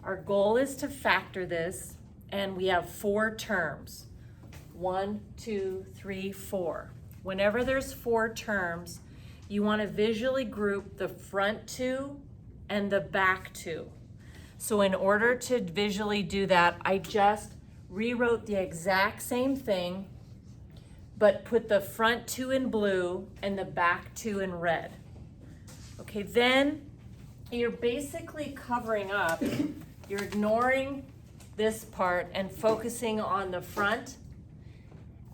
Our goal is to factor this, and we have 4 terms. 1, 2, 3, 4. Whenever there's 4 terms, you want to visually group the front 2 and the back 2. So in order to visually do that, I just rewrote the exact same thing, but put the front 2 in blue and the back 2 in red. Okay, then you're basically covering up, you're ignoring this part and focusing on the front,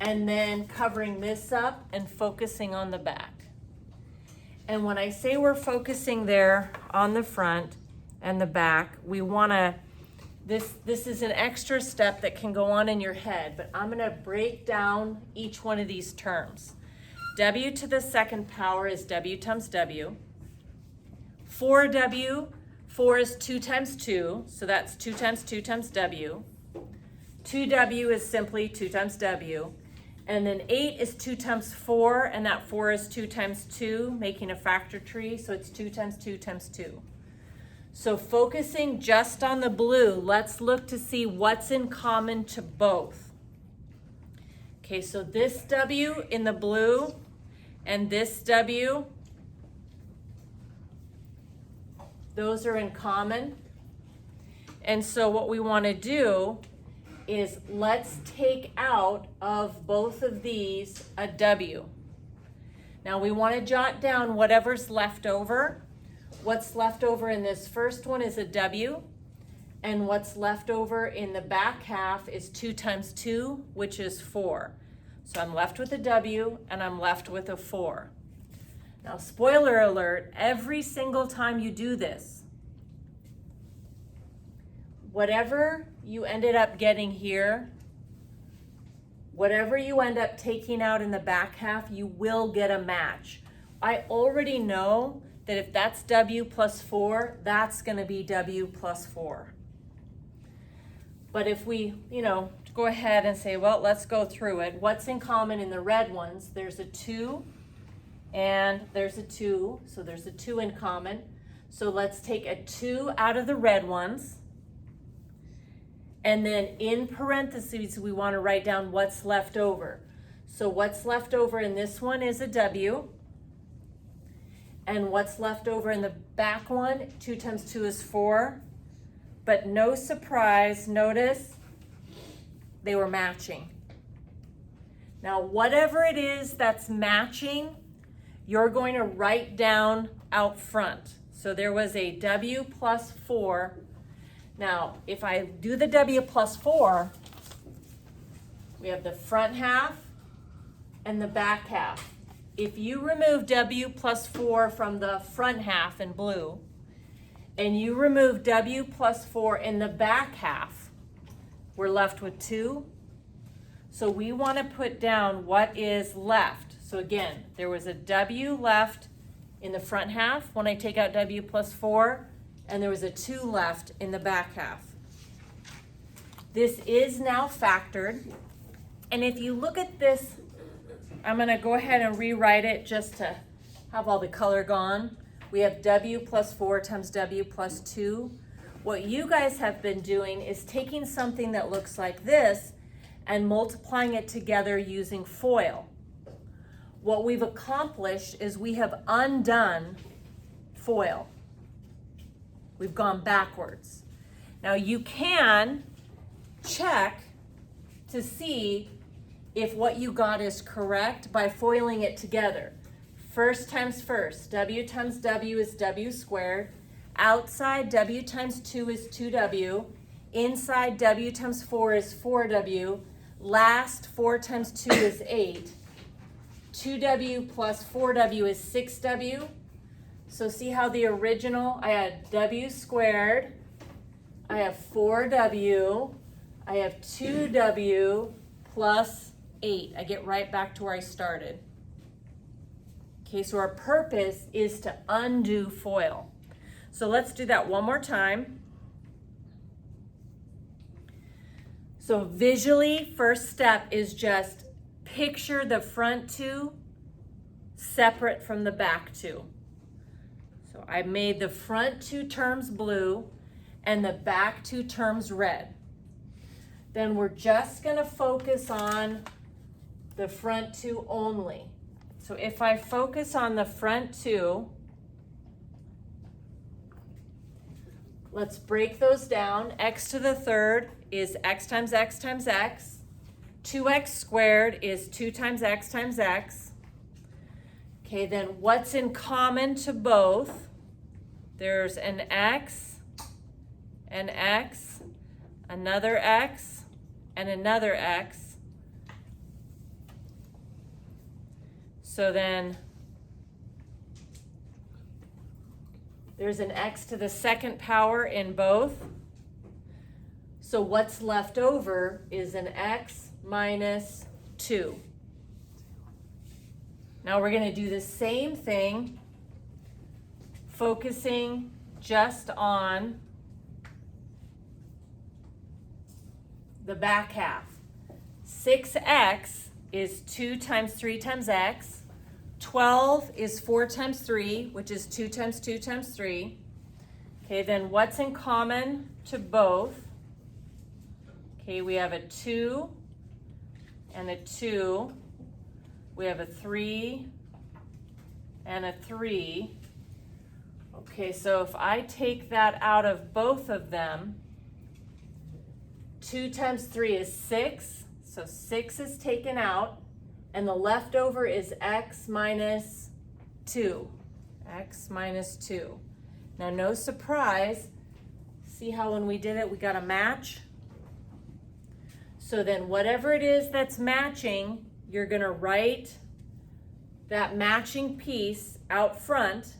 and then covering this up and focusing on the back. And when I say we're focusing there on the front and the back, we wanna, this is an extra step that can go on in your head, but I'm gonna break down each one of these terms. W to the second power is W times W. 4W, 4 is 2 times 2, so that's 2 times 2 times W. 2W is simply 2 times W. And then 8 is 2 times 4, and that 4 is 2 times 2, making a factor tree, so it's 2 times 2 times 2. So focusing just on the blue, let's look to see what's in common to both. Okay, so this W in the blue and this W, those are in common. And so what we want to do is let's take out of both of these a W. Now we want to jot down whatever's left over. What's left over in this first one is a W, and what's left over in the back half is 2 times 2, which is 4. So I'm left with a W and I'm left with a 4. Now, spoiler alert, every single time you do this, whatever you ended up getting here, whatever you end up taking out in the back half, you will get a match. I already know that if that's W plus 4, that's going to be W plus 4. But if we, go ahead and say, well, let's go through it. What's in common in the red ones? There's a 2 and there's a 2, so there's a 2 in common. So let's take a 2 out of the red ones. And then in parentheses, we want to write down what's left over. So what's left over in this one is a W. And what's left over in the back one, 2 times 2 is 4. But no surprise, notice they were matching. Now, whatever it is that's matching, you're going to write down out front. So there was a W plus 4. Now, if I do the W plus 4, we have the front half and the back half. If you remove W plus 4 from the front half in blue, and you remove W plus 4 in the back half, we're left with 2. So we want to put down what is left. So again, there was a W left in the front half when I take out W plus 4, and there was a 2 left in the back half. This is now factored. And if you look at this, I'm going to go ahead and rewrite it just to have all the color gone. We have W plus 4 times W plus 2. What you guys have been doing is taking something that looks like this and multiplying it together using FOIL. What we've accomplished is we have undone FOIL. We've gone backwards. Now you can check to see if what you got is correct by foiling it together. First times first, W times W is W squared. Outside, W times 2 is 2W. Inside, W times 4 is 4W. Last, 4 times 2 is 8. 2W plus 4W is 6W. So see how the original, I had W squared, I have 4W, I have 2W plus 8. I get right back to where I started. Okay, so our purpose is to undo FOIL. So let's do that one more time. So visually, first step is just picture the front 2 separate from the back 2. So I made the front 2 terms blue, and the back two terms red. Then we're just gonna focus on the front two only. So if I focus on the front two, let's break those down. X to the third is x times x times x. 2x squared is 2 times x times x. Okay, then what's in common to both? There's an x, another x, and another x. So then there's an x to the second power in both. So what's left over is an x minus 2. Now we're going to do the same thing, focusing just on the back half. 6x is 2 times 3 times x. 12 is 4 times 3, which is 2 times 2 times 3. Okay, then what's in common to both? Okay, we have a 2 and a 2. We have a 3 and a 3. Okay, so if I take that out of both of them, 2 times 3 is 6, so 6 is taken out, and the leftover is x minus 2. X minus 2. Now, no surprise, see how when we did it, we got a match? So then whatever it is that's matching, you're going to write that matching piece out front,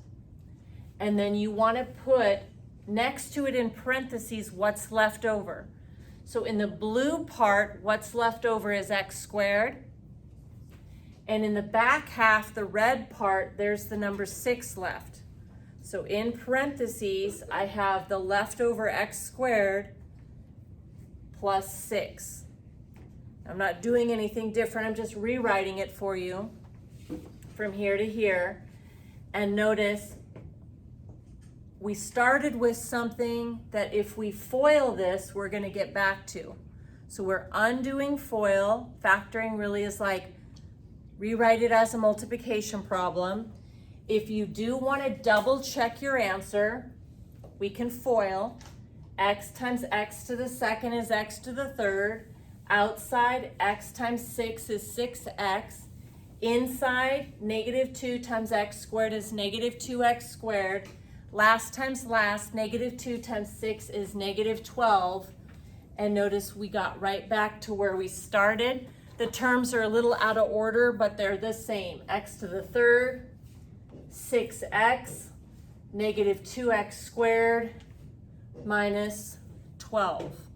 and then you want to put next to it in parentheses what's left over. So in the blue part, what's left over is x squared. And in the back half, the red part, there's the number 6 left. So in parentheses, I have the leftover x squared plus 6. I'm not doing anything different. I'm just rewriting it for you from here to here. And notice we started with something that if we FOIL this, we're going to get back to. So we're undoing FOIL. Factoring really is like rewrite it as a multiplication problem. If you do want to double check your answer, we can FOIL. X times x to the second is x to the third. Outside, x times 6 is 6x. Inside, negative 2 times x squared is negative 2x squared. Last times last, negative 2 times 6 is negative 12. And notice we got right back to where we started. The terms are a little out of order, but they're the same. X to the third, 6x, negative 2x squared, minus 12.